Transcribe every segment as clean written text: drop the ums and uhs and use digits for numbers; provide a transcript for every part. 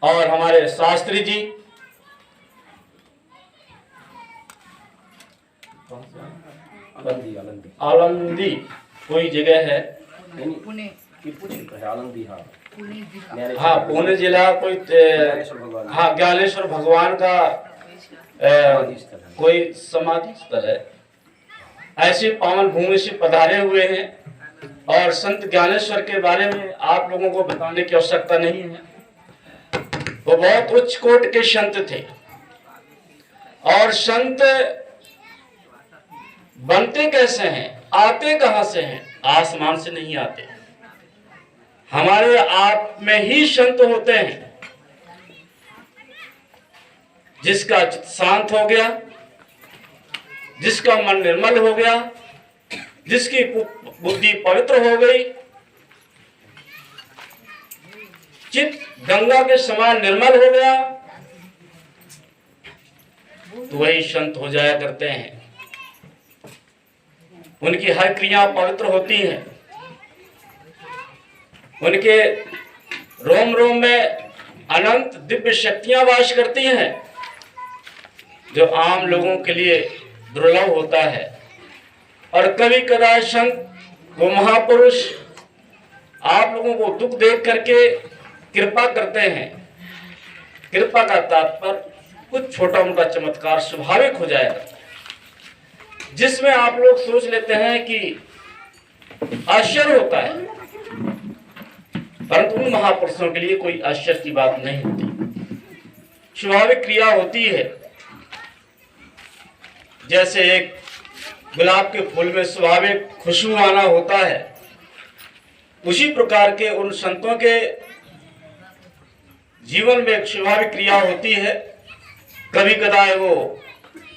और हमारे शास्त्री जी आलंदी कोई जगह है, पुणे आलंदी, हाँ हाँ पुणे जिला कोई हाँ ज्ञानेश्वर भगवान का कोई समाधि स्थल है। ऐसी पावन भूमि से पधारे हुए हैं और संत ज्ञानेश्वर के बारे में आप लोगों को बताने की आवश्यकता नहीं है। वो बहुत उच्च कोटि के संत थे और संत बनते कैसे हैं, आते कहां से हैं? आसमान से नहीं आते, हमारे आप में ही संत होते हैं। जिसका चित्त शांत हो गया, जिसका मन निर्मल हो गया, जिसकी बुद्धि पवित्र हो गई, चित्त गंगा के समान निर्मल हो गया, तो वही संत हो जाया करते हैं। उनकी हर क्रिया पवित्र होती है, उनके रोम रोम में अनंत दिव्य शक्तियां वास करती हैं, जो आम लोगों के लिए दुर्लभ होता है। और कभी कदा संत वो महापुरुष आप लोगों को दुख देख करके कृपा करते हैं। कृपा का तात्पर्य कुछ छोटा उनका चमत्कार स्वाभाविक हो जाएगा, जिसमें आप लोग सोच लेते हैं कि आश्चर्य होता है, परंतु उन महापुरुषों के लिए कोई आश्चर्य की बात नहीं होती, स्वाभाविक क्रिया होती है। जैसे एक गुलाब के फूल में स्वाभाविक खुशबू आना होता है, उसी प्रकार के उन संतों के जीवन में एक स्वाभाविक क्रिया होती है। कभी कदार वो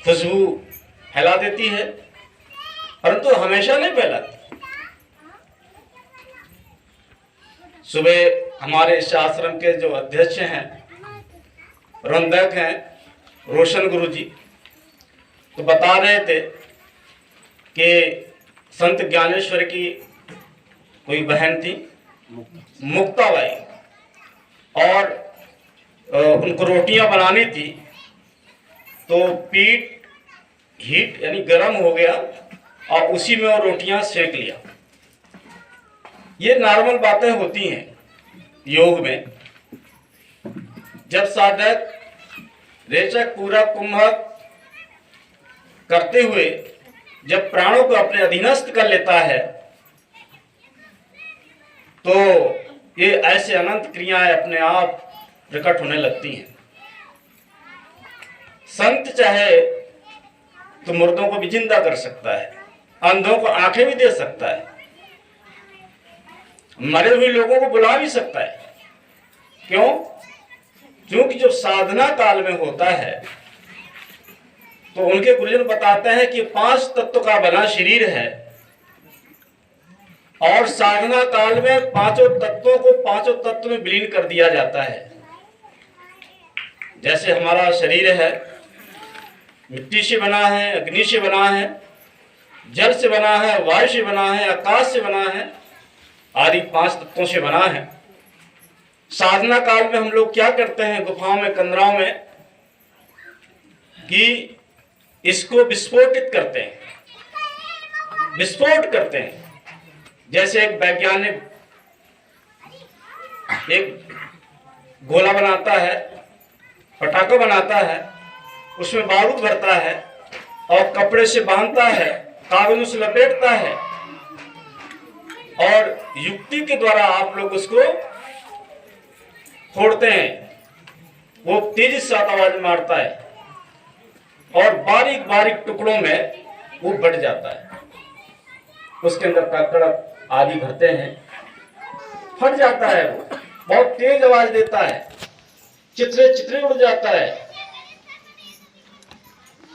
खुशबू फैला देती है, परंतु हमेशा नहीं फैलाती। सुबह हमारे इस आश्रम के जो अध्यक्ष हैं, प्रबंधक हैं, रोशन गुरु जी, तो बता रहे थे कि संत ज्ञानेश्वर की कोई बहन थी मुक्ताबाई, और उनको रोटियां बनानी थी, तो पीठ हीट यानी गर्म हो गया और उसी में वो रोटियां सेक लिया। ये नॉर्मल बातें होती हैं योग में। जब साधक रेचक पूरा कुंभक करते हुए जब प्राणों को अपने अधीनस्थ कर लेता है, तो ये ऐसे अनंत क्रियाएं अपने आप प्रकट होने लगती हैं। संत चाहे तो मुर्दों को भी जिंदा कर सकता है, अंधों को आंखें भी दे सकता है, मरे हुए लोगों को बुला भी सकता है। क्यों? क्योंकि जब साधना काल में होता है तो उनके गुरुजन बताते हैं कि 5 तत्व का बना शरीर है, और साधना काल में 5 तत्वों को 5 तत्व में विलीन कर दिया जाता है। जैसे हमारा शरीर है, मिट्टी से बना है, अग्नि से बना है, जल से बना है, वायु से बना है, आकाश से बना है, आदि 5 तत्वों से बना है। साधना काल में हम लोग क्या करते हैं गुफाओं में, कंदराओं में, कि इसको विस्फोटित करते हैं, विस्फोट करते हैं। जैसे एक वैज्ञानिक एक गोला बनाता है, पटाखा बनाता है, उसमें बारूद भरता है और कपड़े से बांधता है, कागज से लपेटता है, और युक्ति के द्वारा आप लोग उसको फोड़ते हैं। वो तेजी से आवाज मारता है और बारीक बारीक टुकड़ों में वो बढ़ जाता है। उसके अंदर ककड़ आदि भरते हैं, फट जाता है, वो बहुत तेज आवाज देता है, चित्रे चित्रे उड़ जाता है।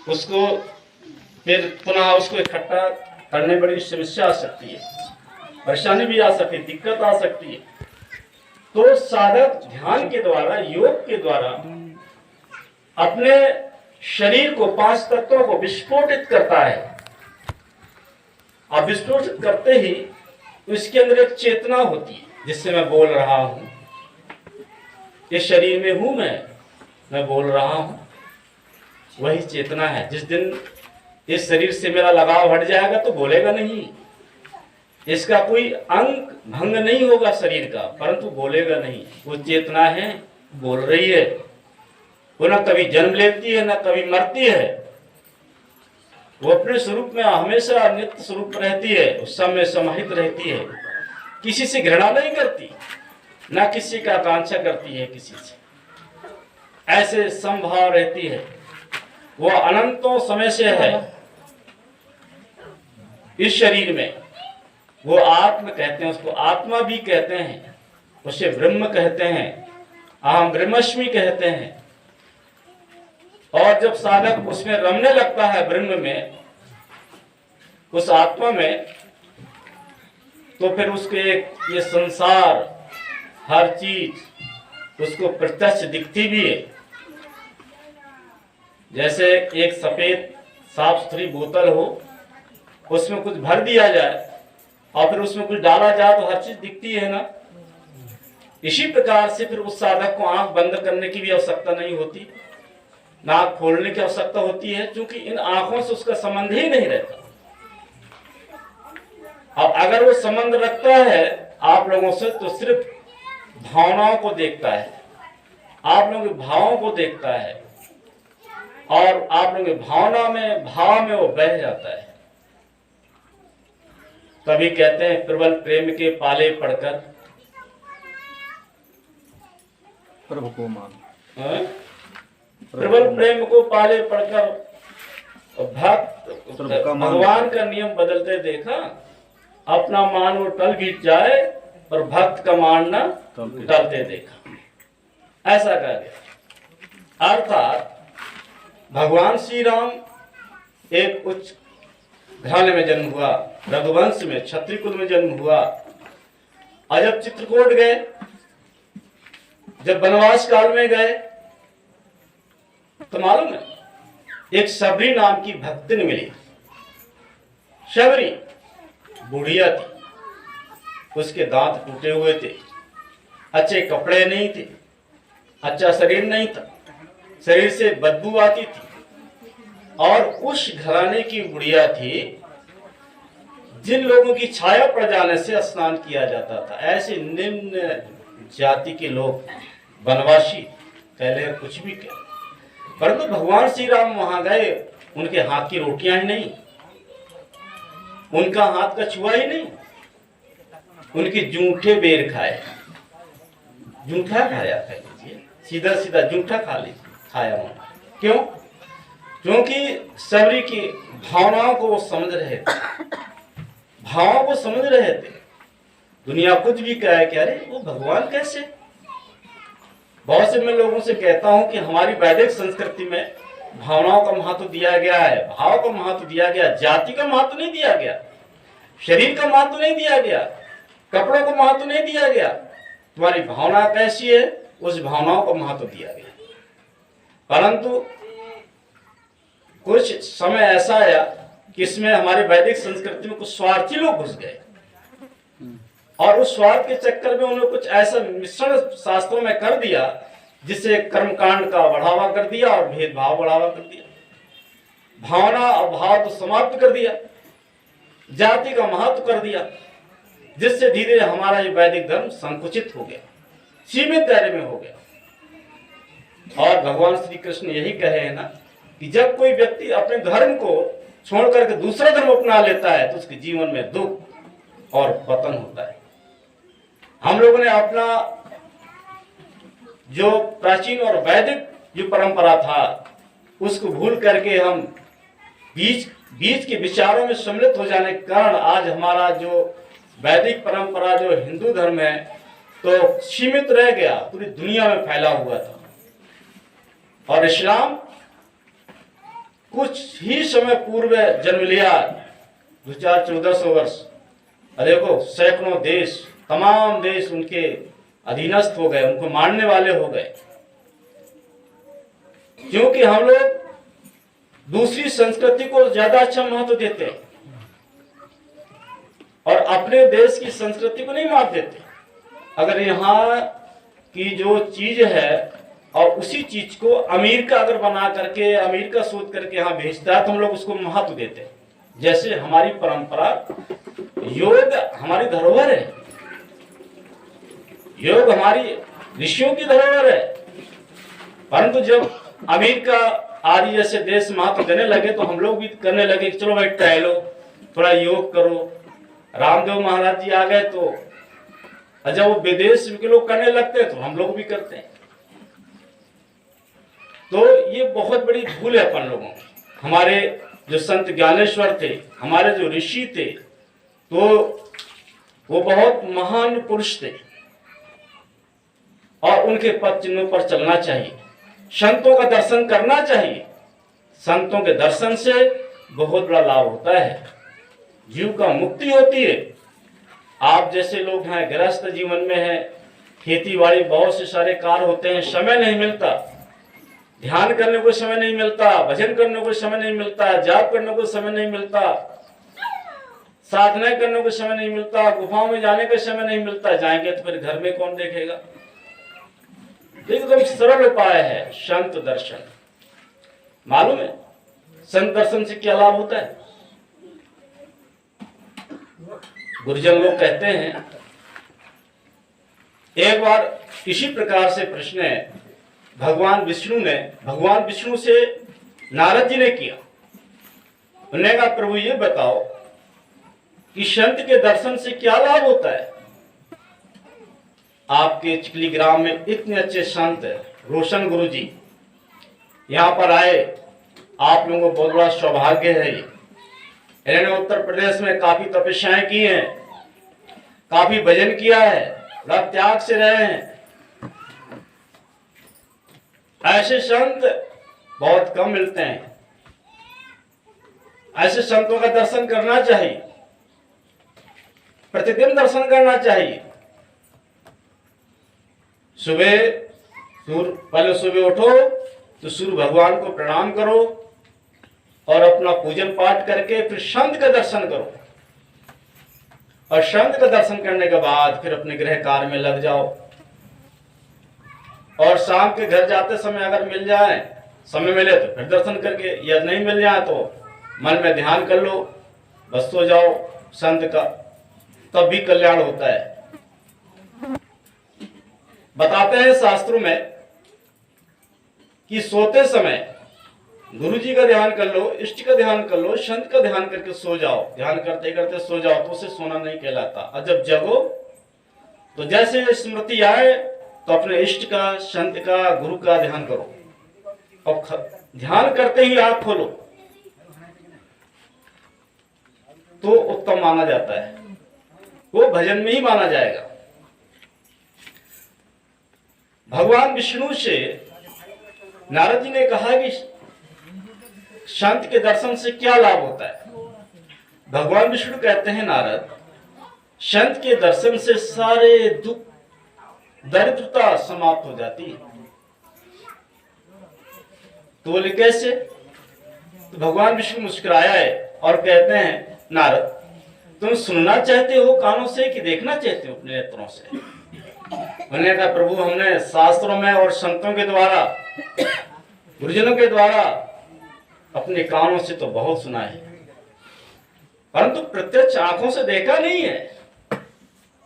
उसको फिर पुनः उसको इकट्ठा करने बड़ी समस्या आ सकती है, परेशानी भी आ सकती है, दिक्कत आ सकती है। तो साधक ध्यान के द्वारा, योग के द्वारा अपने शरीर को, 5 तत्वों को विस्फोटित करता है। अब विस्फोटित करते ही उसके अंदर एक चेतना होती है, जिससे मैं बोल रहा हूं। इस शरीर में हूं मैं बोल रहा हूं, वही चेतना है। जिस दिन इस शरीर से मेरा लगाव हट जाएगा तो बोलेगा नहीं, इसका कोई अंग भंग नहीं होगा शरीर का, परंतु बोलेगा नहीं। वो चेतना है, बोल रही है। वो ना कभी जन्म लेती है ना कभी मरती है, वो अपने स्वरूप में हमेशा नित्य स्वरूप रहती है, उस समय समाहित रहती है, किसी से घृणा नहीं करती, ना किसी का आकांक्षा करती है किसी से, ऐसे समभाव रहती है। वो अनंतों समय से है इस शरीर में। वो आत्म कहते हैं, उसको आत्मा भी कहते हैं, उसे ब्रह्म कहते हैं, अहम ब्रह्मस्मि कहते हैं। और जब साधक उसमें रमने लगता है, ब्रह्म में, उस आत्मा में, तो फिर उसके ये संसार हर चीज उसको प्रत्यक्ष दिखती भी है। जैसे एक सफेद साफ सुथरी बोतल हो, उसमें कुछ भर दिया जाए और फिर उसमें कुछ डाला जाए तो हर चीज दिखती है ना। इसी प्रकार से फिर उस साधक को आंख बंद करने की भी आवश्यकता नहीं होती, नाक खोलने की आवश्यकता होती है, क्योंकि इन आंखों से उसका संबंध ही नहीं रहता। अब अगर वो संबंध रखता है आप लोगों से तो सिर्फ भावनाओं को देखता है, आप लोगों के भावों को देखता है, और आप लोगों के भावना में भाव में वो बह जाता है। कभी कहते हैं प्रबल प्रेम के पाले पड़कर प्रभु को मान, प्रबल प्रेम को पाले पड़कर भक्त भगवान का नियम बदलते देखा, अपना मान वो टल गिर जाए और भक्त का मान ना टलते देखा, ऐसा कह गया। अर्थात भगवान श्री राम एक उच्च घराने में जन्म हुआ, रघुवंश में क्षत्रिय कुल में जन्म हुआ, और जब चित्रकूट गए, जब वनवास काल में गए, तो मालूम है एक शबरी नाम की भक्तिन मिली। शबरी बुढ़िया थी, उसके दांत टूटे हुए थे, अच्छे कपड़े नहीं थे, अच्छा शरीर नहीं था, शरीर से बदबू आती थी, और उस घराने की बुढ़िया थी जिन लोगों की छाया पड़ जाने से स्नान किया जाता था। ऐसे निम्न जाति के लोग, वनवासी कह ले कुछ भी कह, परंतु भगवान श्री राम वहां गए, उनके हाथ की रोटियां ही नहीं, उनका हाथ का छुआ ही नहीं, उनके जूठे बेर खाए, जूठा खाया कह लीजिए, सीधा सीधा जूठा खा लीजिए, खाया उन्होंने। क्यों? क्योंकि सबरी की भावनाओं को वो समझ रहे थे, भावों को समझ रहे थे। दुनिया कुछ भी कहे कि अरे वो भगवान कैसे। बहुत से मैं लोगों से कहता हूं कि हमारी वैदिक संस्कृति में भावनाओं का महत्व दिया गया है, भाव का महत्व दिया गया, जाति का महत्व नहीं दिया गया, शरीर का महत्व नहीं दिया गया, कपड़ों का महत्व नहीं दिया गया। तुम्हारी भावना कैसी है, उस भावनाओं का महत्व दिया गया। परंतु कुछ समय ऐसा आया कि इसमें हमारे वैदिक संस्कृति में कुछ स्वार्थी लोग घुस गए, और उस स्वार्थ के चक्कर में उन्होंने कुछ ऐसा मिश्रण शास्त्रों में कर दिया जिससे कर्मकांड का बढ़ावा कर दिया और भेदभाव बढ़ावा कर दिया, भावना और भाव तो समाप्त कर दिया, जाति का महत्व कर दिया, जिससे धीरे धीरे हमारा ये वैदिक धर्म संकुचित हो गया, सीमित दायरे में हो गया। और भगवान श्री कृष्ण यही कहे हैं ना कि जब कोई व्यक्ति अपने धर्म को छोड़ करके दूसरा धर्म अपना लेता है तो उसके जीवन में दुख और पतन होता है। हम लोगों ने अपना जो प्राचीन और वैदिक जो परंपरा था उसको भूल करके हम बीच के विचारों में सम्मिलित हो जाने के कारण आज हमारा जो वैदिक परंपरा जो हिंदू धर्म है तो सीमित रह गया, पूरी दुनिया में फैला हुआ था। और इस्लाम कुछ ही समय पूर्व जन्म लिया, 1400 वर्ष, देखो सैकड़ों देश, तमाम देश उनके अधीनस्थ हो गए, उनको मानने वाले हो गए, क्योंकि हम लोग दूसरी संस्कृति को ज्यादा अच्छा महत्व देते हैं और अपने देश की संस्कृति को नहीं मान देते। अगर यहाँ कि जो चीज है और उसी चीज को अमीर का अगर बना करके, अमीर का सोच करके यहाँ भेजता है तो हम लोग उसको महत्व देते हैं। जैसे हमारी परंपरा, योग हमारी धरोहर है, योग हमारी ऋषियों की धरोहर है। परंतु जब अमेरिका आदि जैसे देश महत्व देने लगे तो हम लोग भी करने लगे कि चलो भाई टहलो, थोड़ा योग करो। रामदेव महाराज जी आ गए तो जब वो विदेश के लोग करने लगते हैं तो हम लोग भी करते हैं। तो ये बहुत बड़ी भूल है अपन लोगों की। हमारे जो संत ज्ञानेश्वर थे, हमारे जो ऋषि थे, तो वो बहुत महान पुरुष थे और उनके पद चिन्हों पर चलना चाहिए, संतों का दर्शन करना चाहिए। संतों के दर्शन से बहुत बड़ा लाभ होता है, जीव का मुक्ति होती है। आप जैसे लोग हैं, गृहस्थ जीवन में हैं, खेती बाड़ी बहुत से सारे कार्य होते हैं, समय नहीं मिलता, ध्यान करने को समय नहीं मिलता, भजन करने को समय नहीं मिलता, जाप करने को समय नहीं मिलता, साधना करने को समय नहीं मिलता, गुफाओं में जाने का समय नहीं मिलता। जाएंगे तो फिर घर में कौन देखेगा। एकदम सरल उपाय है संत दर्शन। मालूम है संत दर्शन से क्या लाभ होता है? गुरुजन लोग कहते हैं, एक बार इसी प्रकार से प्रश्न है भगवान विष्णु से नारद जी ने किया। उन्होंने कहा प्रभु ये बताओ कि संत के दर्शन से क्या लाभ होता है? आपके चिखली ग्राम में इतने अच्छे संत रोशन गुरु जी यहाँ पर आए, आप लोगों को बहुत बड़ा सौभाग्य है। इन्होंने उत्तर प्रदेश में काफी तपस्याएं की हैं, काफी भजन किया है, बड़ा त्याग से रहे हैं। ऐसे संत बहुत कम मिलते हैं। ऐसे संतों का दर्शन करना चाहिए, प्रतिदिन दर्शन करना चाहिए। पहले सुबह उठो तो सूर्य भगवान को प्रणाम करो और अपना पूजन पाठ करके फिर संत का दर्शन करो, और संत का दर्शन करने के बाद फिर अपने गृह कार्य में लग जाओ। और शाम के घर जाते समय अगर मिल जाए, समय मिले तो फिर दर्शन करके, या नहीं मिल जाए तो मन में ध्यान कर लो, बस सो जाओ संत का, तब भी कल्याण होता है। बताते हैं शास्त्रों में कि सोते समय गुरु जी का ध्यान कर लो, इष्ट का ध्यान कर लो, संत का ध्यान करके सो जाओ। ध्यान करते करते सो जाओ तो उसे सोना नहीं कहलाता। और जब जगो तो जैसे स्मृति आए तो अपने इष्ट का, संत का, गुरु का ध्यान करो, और ध्यान करते ही आंख खोलो तो उत्तम माना जाता है, वो भजन में ही माना जाएगा। भगवान विष्णु से नारद जी ने कहा कि संत के दर्शन से क्या लाभ होता है? भगवान विष्णु कहते हैं, नारद, संत के दर्शन से सारे दुख, दरिद्रता समाप्त हो जाती है। तो बोले कैसे? तो भगवान विष्णु मुस्कुराया है और कहते हैं, नारद, तुम सुनना चाहते हो कानों से कि देखना चाहते हो अपने नेत्रों से? उन्होंने कहा, प्रभु, हमने शास्त्रों में और संतों के द्वारा, गुरुजनों के द्वारा अपने कानों से तो बहुत सुना है, परंतु प्रत्यक्ष आंखों से देखा नहीं है।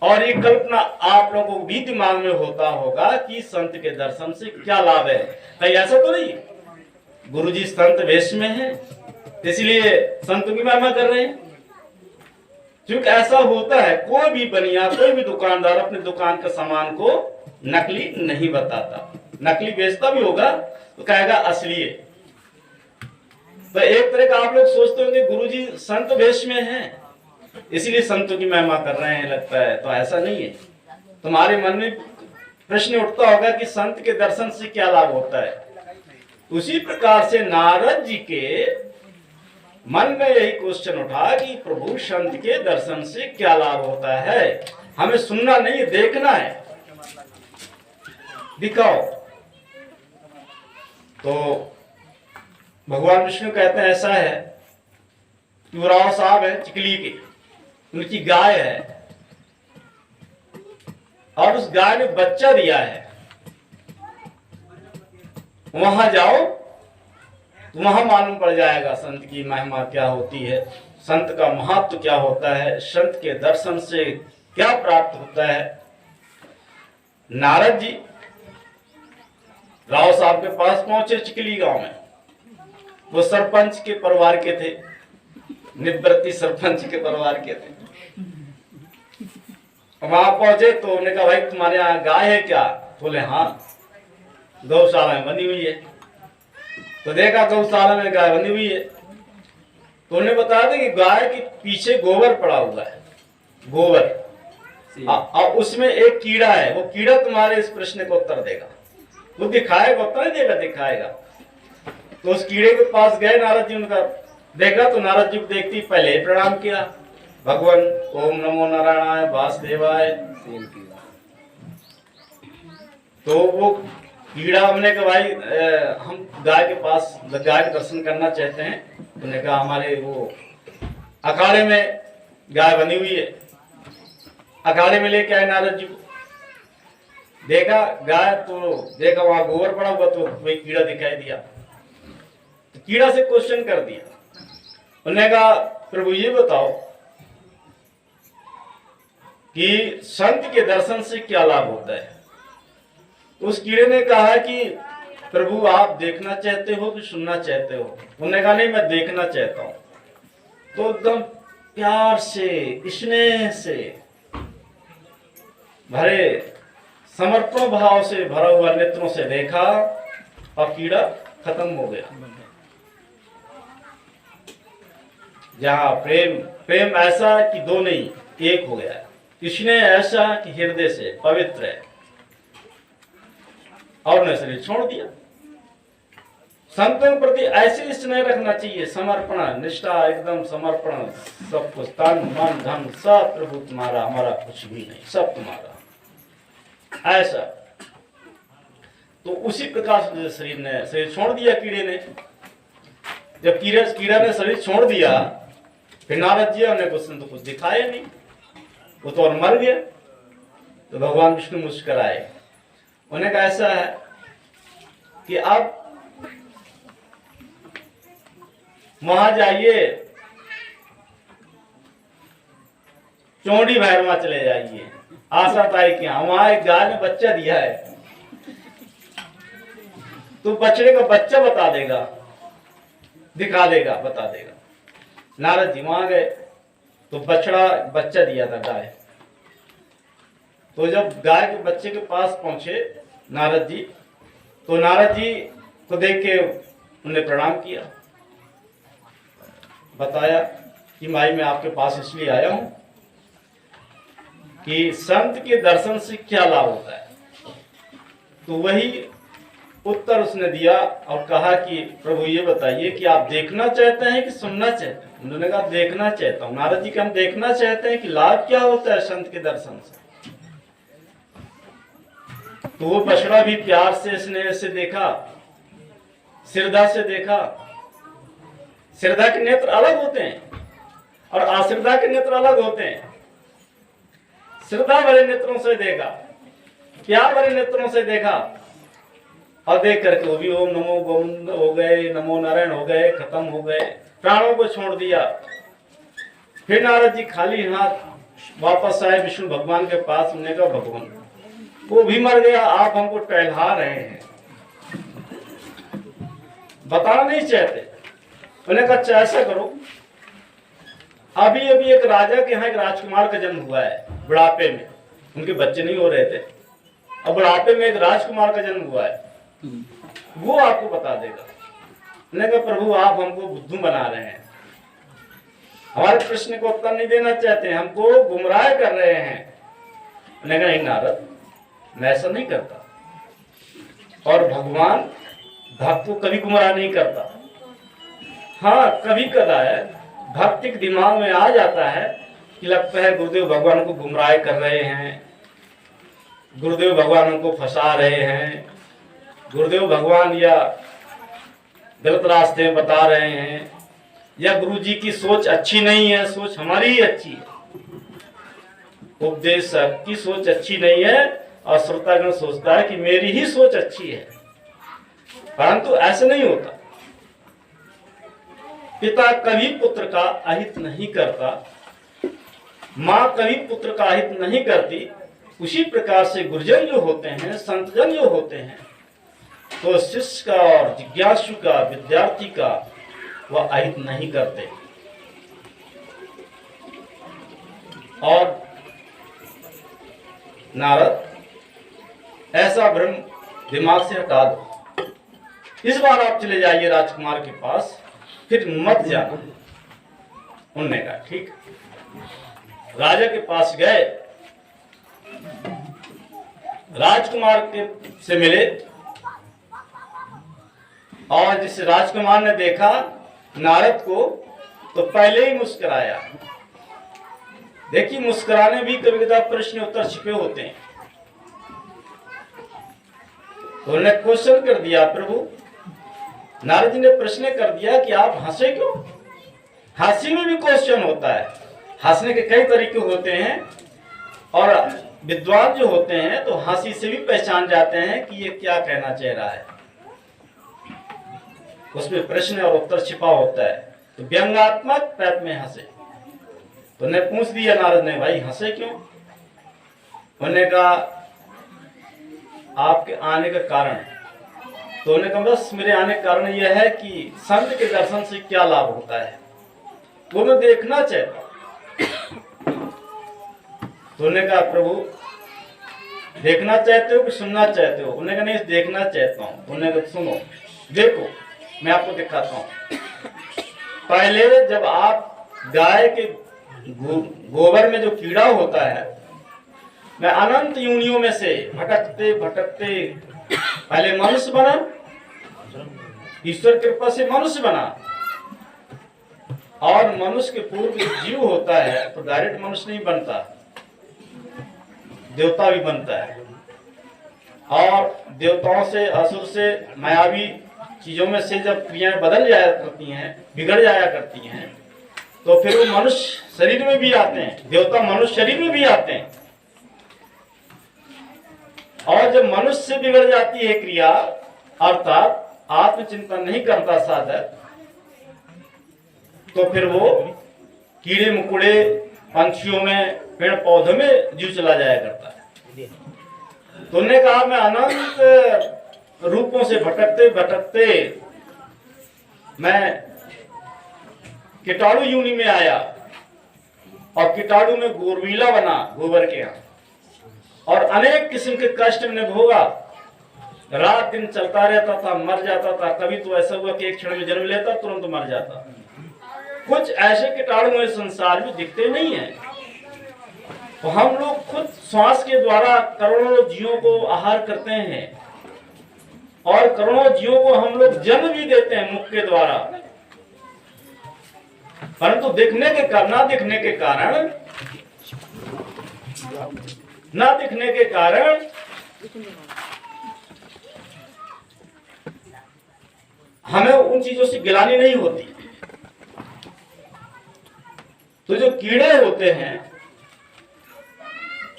और ये कल्पना आप लोगों को भी दिमाग में होता होगा कि संत के दर्शन से क्या लाभ है। कहीं ऐसा तो नहीं गुरुजी संत वेश में है इसलिए संतों की महिमा कर रहे हैं? क्योंकि ऐसा होता है, कोई भी बनिया, कोई भी दुकानदार अपने दुकान का सामान को नकली नहीं बताता। नकली बेचता भी होगा तो कहेगा असली है। तो एक तरह का आप लोग सोचते होंगे गुरुजी संत वेश में हैं इसलिए संतों की महिमा कर रहे हैं, लगता है। तो ऐसा नहीं है। तुम्हारे मन में प्रश्न उठता होगा कि संत के दर्शन से क्या लाभ होता है। उसी प्रकार से नारद जी के मन में यही क्वेश्चन उठा कि प्रभु संत के दर्शन से क्या लाभ होता है। हमें सुनना नहीं, देखना है, दिखाओ। तो भगवान विष्णु कहते हैं, ऐसा है कि वो राव साहब है चिकली के, उनकी गाय है और उस गाय ने बच्चा दिया है। वहां जाओ तो वहां मालूम पड़ जाएगा संत की महिमा क्या होती है, संत का महत्व क्या होता है, संत के दर्शन से क्या प्राप्त होता है। नारद जी राव साहब के पास पहुंचे चिकली गांव में। वो सरपंच के परिवार के थे, निवृत्ति सरपंच के परिवार के थे। वहां पहुंचे तो उन्होंने कहा भाई तुम्हारे यहाँ गाय है क्या? बोले हाँ, गौशाला में बनी हुई है। तो देखा गौशाला में गाय बनी हुई है, तो उन्हें बता दें कि गाय के पीछे गोबर पड़ा हुआ है, गोबर, और उसमें एक कीड़ा है। वो कीड़ा तुम्हारे इस प्रश्न को उत्तर देगा। वो दिखाएगा, उत्तर नहीं देगा, दिखाएगा। तो उस कीड़े के पास गए नारद जी, उनका देखा तो नारद जी को देखती पहले प्रणाम किया, भगवान ओम नमो नारायणाय वासुदेवाय। तो वो कीड़ा हमने कहा भाई हम गाय के पास गाय के दर्शन करना चाहते हैं। उन्होंने कहा हमारे वो अखाड़े में गाय बनी हुई है। अखाड़े में लेके आए नारद जी को, देखा गाय, तो देखा वहां गोबर पड़ा हुआ, तो कोई कीड़ा दिखाई दिया। तो कीड़ा से क्वेश्चन कर दिया। उन्होंने कहा प्रभु ये बताओ कि संत के दर्शन से क्या लाभ होता है? उस कीड़े ने कहा कि प्रभु आप देखना चाहते हो कि सुनना चाहते हो? उन्होंने कहा नहीं, मैं देखना चाहता हूं। तो एकदम प्यार से, स्नेह से भरे, समर्पण भाव से भरा हुआ नेत्रों से देखा और कीड़ा खत्म हो गया। जहां प्रेम, प्रेम ऐसा कि दो नहीं एक हो गया, स्नेह ऐसा कि हृदय से पवित्र है, और ने शरीर छोड़ दिया। संतों के प्रति ऐसे स्नेह रखना चाहिए, समर्पण, निष्ठा, एकदम समर्पण, सब कुछ, तन मन धन सब प्रभु तुम्हारा, हमारा कुछ भी नहीं, सब तुम्हारा, ऐसा। तो उसी प्रकार से शरीर छोड़ दिया कीड़े ने। जब कीड़ा ने शरीर छोड़ दिया, फिर नारद जी ने कुछ दिखाया नहीं, वो तो और मर गया। तो भगवान विष्णु मुस्कुराए। उन्हें कहा ऐसा है कि अब वहां जाइए, चौड़ी भैरवा चले जाइए, आशा ताई के यहाँ, वहां एक गाय ने बच्चा दिया है, तो बछड़े का बच्चा बता देगा, दिखा देगा, बता देगा। नारद जी वहां गए तो बच्चा दिया था गाय। तो जब गाय के बच्चे के पास पहुंचे नारद जी, तो नारद जी को देख के उन्होंने प्रणाम किया, बताया कि माई मैं आपके पास इसलिए आया हूं कि संत के दर्शन से क्या लाभ होता है। तो वही उत्तर उसने दिया और कहा कि प्रभु ये बताइए कि आप देखना चाहते हैं कि सुनना चाहते हैं? उन्होंने कहा देखना चाहता हूं। नारद जी के हम देखना चाहते हैं कि लाभ क्या होता है संत के दर्शन से। तो वो बछड़ा भी प्यार से, स्नेह से देखा, श्रद्धा से देखा। श्रद्धा के नेत्र अलग होते हैं और अश्रद्धा के नेत्र अलग होते हैं। श्रद्धा भरे नेत्रों से देखा, प्यार भरे नेत्रों से देखा, और देख करके वो भी ओम नमो गोविंद हो गए, नमो नारायण हो गए, खत्म हो गए, प्राणों को छोड़ दिया। फिर नारद जी खाली हाथ वापस आए विष्णु भगवान के पास। उन्होंने कहा भगवान वो भी मर गया, आप हमको टहला रहे हैं, बताना नहीं चाहते। उन्होंने कहा अच्छा ऐसा करो, अभी अभी एक राजा के यहाँ एक राजकुमार का जन्म हुआ है, बुढ़ापे में, उनके बच्चे नहीं हो रहे थे, और बुढ़ापे में एक राजकुमार का जन्म हुआ है, वो आपको बता देगा। उन्होंने कहा प्रभु आप हमको बुद्धू बना रहे हैं, हमारे प्रश्न को उत्तर नहीं देना चाहते, हमको गुमराह कर रहे हैं। उन्होंने कहा नहीं नारद, मैं ऐसा नहीं करता, और भगवान भक्त को कभी गुमराह नहीं करता। हाँ कभी कदा है भक्ति के दिमाग में आ जाता है कि लगता है गुरुदेव भगवान को गुमराह कर रहे हैं, गुरुदेव भगवान को फंसा रहे हैं, गुरुदेव भगवान या गलत रास्ते बता रहे हैं, या गुरु जी की सोच अच्छी नहीं है, सोच हमारी ही अच्छी है, उपदेशक की सोच अच्छी नहीं है, और श्रोतागण सोचता है कि मेरी ही सोच अच्छी है। परंतु ऐसे नहीं होता। पिता कभी पुत्र का अहित नहीं करता, माँ कभी पुत्र का अहित नहीं करती। उसी प्रकार से गुरुजन जो होते हैं, संतजन जो होते हैं, तो शिष्य का और जिज्ञासु का, विद्यार्थी का वह अहित नहीं करते। और नारद, ऐसा भ्रम दिमाग से हटा दो। इस बार आप चले जाइए राजकुमार के पास, फिर मत जाना। उन्होंने कहा ठीक। राजा के पास गए, राजकुमार के से मिले, और जिस राजकुमार ने देखा नारद को तो पहले ही मुस्कुराया। देखिए, मुस्कुराने भी कभी कभी प्रश्न उत्तर छिपे होते हैं। तो उन्होंने क्वेश्चन कर दिया, प्रभु नारद जी ने प्रश्न कर दिया कि आप हंसे क्यों? हंसी में भी क्वेश्चन होता है। हंसने के कई तरीके होते हैं, और विद्वान जो होते हैं तो हंसी से भी पहचान जाते हैं कि ये क्या कहना चाह रहा है। उसमें प्रश्न और उत्तर छिपा होता है। तो व्यंग्यात्मक टाइप में हंसे। तो ने पूछ दिया नारद ने, भाई हंसे क्यों? उन्होंने कहा आपके आने का कारण। तो उन्होंने कहा बस मेरे आने का कारण यह है कि संत के दर्शन से क्या लाभ होता है, वो मैं देखना चाहता हूं। तो उन्होंने कहा प्रभु देखना चाहते हो कि सुनना चाहते हो? उन्होंने कहा नहीं, देखना चाहता हूं। उन्होंने कहा सुनो, देखो मैं आपको दिखाता हूं। पहले जब आप गाय के गोबर में जो कीड़ा होता है, मैं अनंत योनियों में से भटकते भटकते पहले मनुष्य बना, ईश्वर कृपा से मनुष्य बना। और मनुष्य के पूर्व जीव होता है तो डायरेक्ट मनुष्य नहीं बनता, देवता भी बनता है। और देवताओं से, असुर से, मायावी चीजों में से जब क्रियाएं बदल जाया करती हैं, बिगड़ जाया करती हैं, तो फिर वो मनुष्य शरीर में भी आते हैं, देवता मनुष्य शरीर में भी आते हैं। और जब मनुष्य से बिगड़ जाती है क्रिया, अर्थात आत्मचिंतन नहीं करता साधक, तो फिर वो कीड़े मकोड़े, पंछियों में, पेड़ पौधों में जीव चला जाया करता है। तो उन्होंने कहा मैं अनंत रूपों से भटकते भटकते मैं कीटाणु योनि में आया, और कीटाणु में गोरवीला बना गोबर के यहाँ, और अनेक किस्म के कष्ट मैंने भोगा। रात दिन चलता रहता था, मर जाता था। कभी तो ऐसा हुआ कि एक क्षण में जन्म लेता, तुरंत मर जाता। कुछ ऐसे कीटाणु इस संसार में दिखते नहीं है। तो हम लोग खुद श्वास के द्वारा करोड़ों जीवों को आहार करते हैं, और करोड़ों जीवों को हम लोग जन्म भी देते हैं मुख के द्वारा। परंतु दिखने के कारण, ना दिखने के कारण हमें उन चीजों से गिलानी नहीं होती। तो जो कीड़े होते हैं,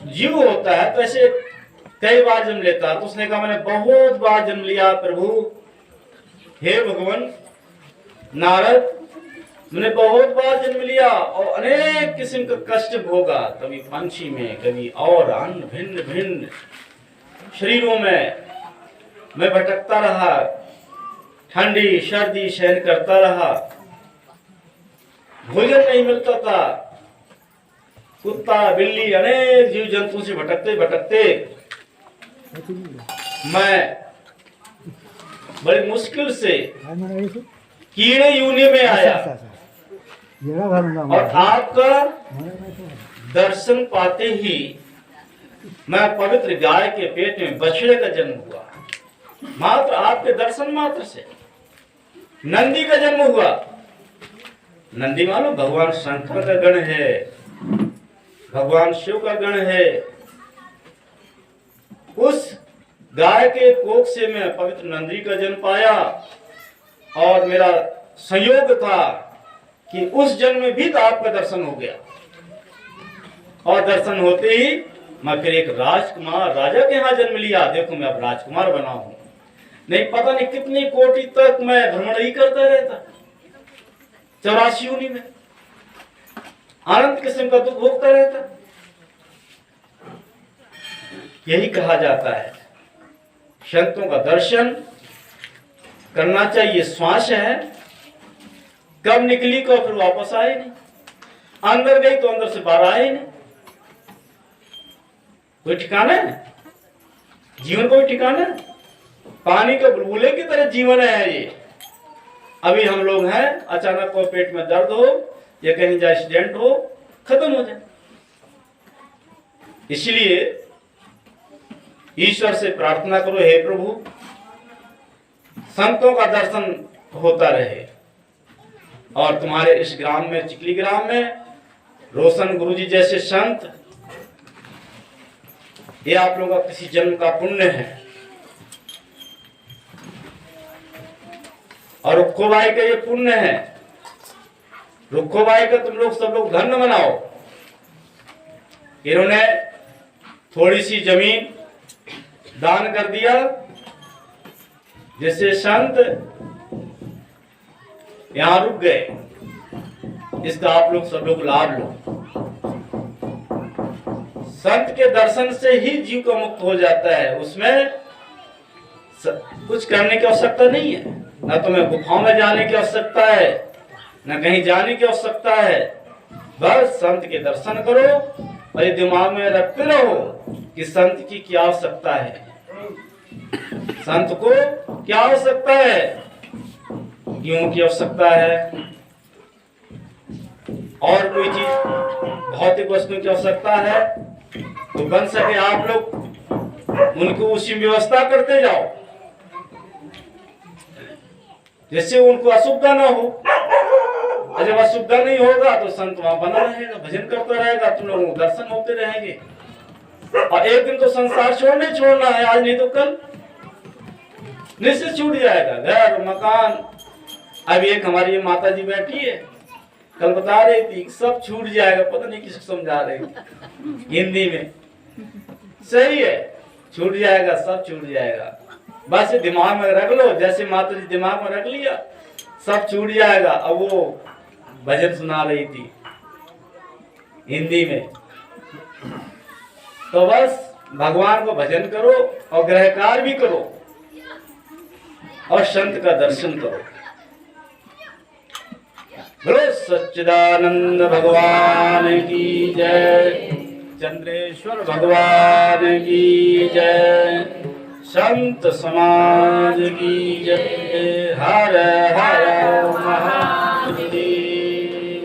जीव होता है, तो ऐसे कई बार जन्म लेता है। तो उसने कहा मैंने बहुत बार जन्म लिया प्रभु, हे भगवान नारद, मैंने बहुत बार जन्म लिया और अनेक किस्म का कष्ट भोगा, कभी पंछी में, कभी और अन्य भिन्न भिन्न शरीरों में मैं भटकता रहा, ठंडी सर्दी सहन करता रहा, भोजन नहीं मिलता था, कुत्ता बिल्ली अनेक जीव जंतु से भटकते भटकते मैं बड़ी मुश्किल से कीड़े योनि में आया, और आपका दर्शन पाते ही मैं पवित्र गाय के पेट में बछड़े का जन्म हुआ। मात्र आपके दर्शन मात्र से नंदी का जन्म हुआ। नंदी मानो भगवान शंकर का गण है, भगवान शिव का गण है। उस गाय के कोख से मैं पवित्र नंदी का जन्म पाया, और मेरा संयोग था कि उस जन्म में भी तो आपका दर्शन हो गया। और दर्शन होते ही मैं फिर एक राजकुमार राजा के यहाँ जन्म लिया। देखो मैं अब राजकुमार बना हूं। नहीं पता नहीं कितनी कोटि तक मैं भ्रमण ही करता रहता, 84 योनि में अनंत किस्म का दुख भोगता रहता। यही कहा जाता है संतों का दर्शन करना चाहिए। श्वास है, कब निकली को फिर वापस आए नहीं, अंदर गई तो अंदर से बाहर आए नहीं, कोई ठिकाना है जीवन, कोई ठिकाना है? पानी के बुलबुले की तरह जीवन है ये। अभी हम लोग हैं, अचानक कोई पेट में दर्द हो या कहीं जा एक्सीडेंट हो, खत्म हो जाए। इसलिए ईश्वर से प्रार्थना करो, हे प्रभु संतों का दर्शन होता रहे। और तुम्हारे इस ग्राम में, चिखली ग्राम में रोशन गुरुजी जैसे संत, ये आप लोगों का किसी जन्म का पुण्य है। और रुक्खोबाई का ये पुण्य है, रुक्खोबाई का तुम लोग सब लोग धन्य मनाओ। इन्होंने थोड़ी सी जमीन दान कर दिया, जिससे संत यहां रुक गए। इसका आप लोग सब लोग लाभ लो। संत के दर्शन से ही जीव को मुक्त हो जाता है, उसमें कुछ करने की आवश्यकता नहीं है। न तुम्हें गुफाओं में जाने की आवश्यकता है, न कहीं जाने की आवश्यकता है। बस संत के दर्शन करो और ये दिमाग में रखते रहो कि संत की क्या आवश्यकता है, संत को क्या आवश्यकता है, क्यों की आवश्यकता है, और कोई चीज भौतिक वस्तु की आवश्यकता है तो बन सके आप लोग उनको उसी व्यवस्था करते जाओ, जिससे उनको असुविधा ना हो। और जब असुविधा नहीं होगा तो संत वहां बना रहेगा, भजन करता रहेगा, तुम लोगों को दर्शन होते रहेंगे। और एक दिन तो संसार छोड़ना है, आज नहीं तो कल निश्चित छूट जाएगा। घर मकान, अब एक हमारी माता जी बैठी है, कल बता रही थी सब छूट जाएगा, पता नहीं किसको समझा रही हिंदी में। सही है, छूट जाएगा, सब छूट जाएगा। बस दिमाग में रख लो, जैसे माता जी दिमाग में रख लिया सब छूट जाएगा। अब वो भजन सुना रही थी हिंदी में, तो बस भगवान को भजन करो और गृह कार्य भी करो और संत का दर्शन करो। बोलो सच्चिदानंद भगवान की जय, चंद्रेश्वर भगवान की जय, संत समाज की जय। हर हर महादेव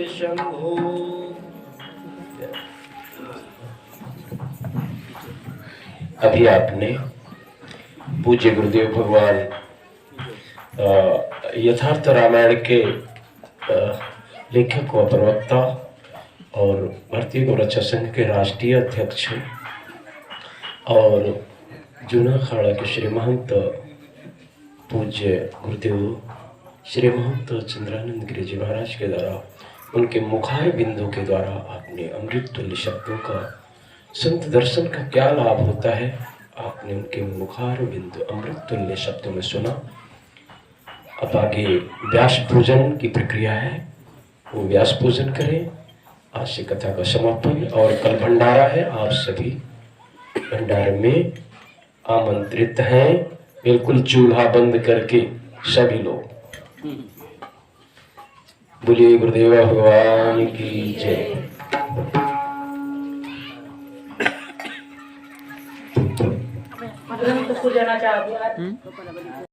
शंभो। अभी आपने पूज्य गुरुदेव भगवान यथार्थ रामायण के लेखक व प्रवक्ता और भारतीय गौरक्षा संघ के राष्ट्रीय अध्यक्ष और जूना अखाड़ा के श्री महंत पूज्य गुरुदेव श्री महंत चंद्रानंद गिरी जी महाराज के द्वारा, उनके मुखार बिंदु के द्वारा आपने अमृत तुल्य शब्दों का संत दर्शन का क्या लाभ होता है, आपने उनके मुखार बिंदु अमृत तुल्य शब्दों में सुना। अब आगे व्यास पूजन की प्रक्रिया है, वो व्यास पूजन करें। आज से कथा का समापन और कल भंडारा है, आप सभी भंडारे में आमंत्रित हैं। बिल्कुल चूल्हा बंद करके सभी लोग। बोलिए गुरुदेव भगवान की जय। पूजना चाहती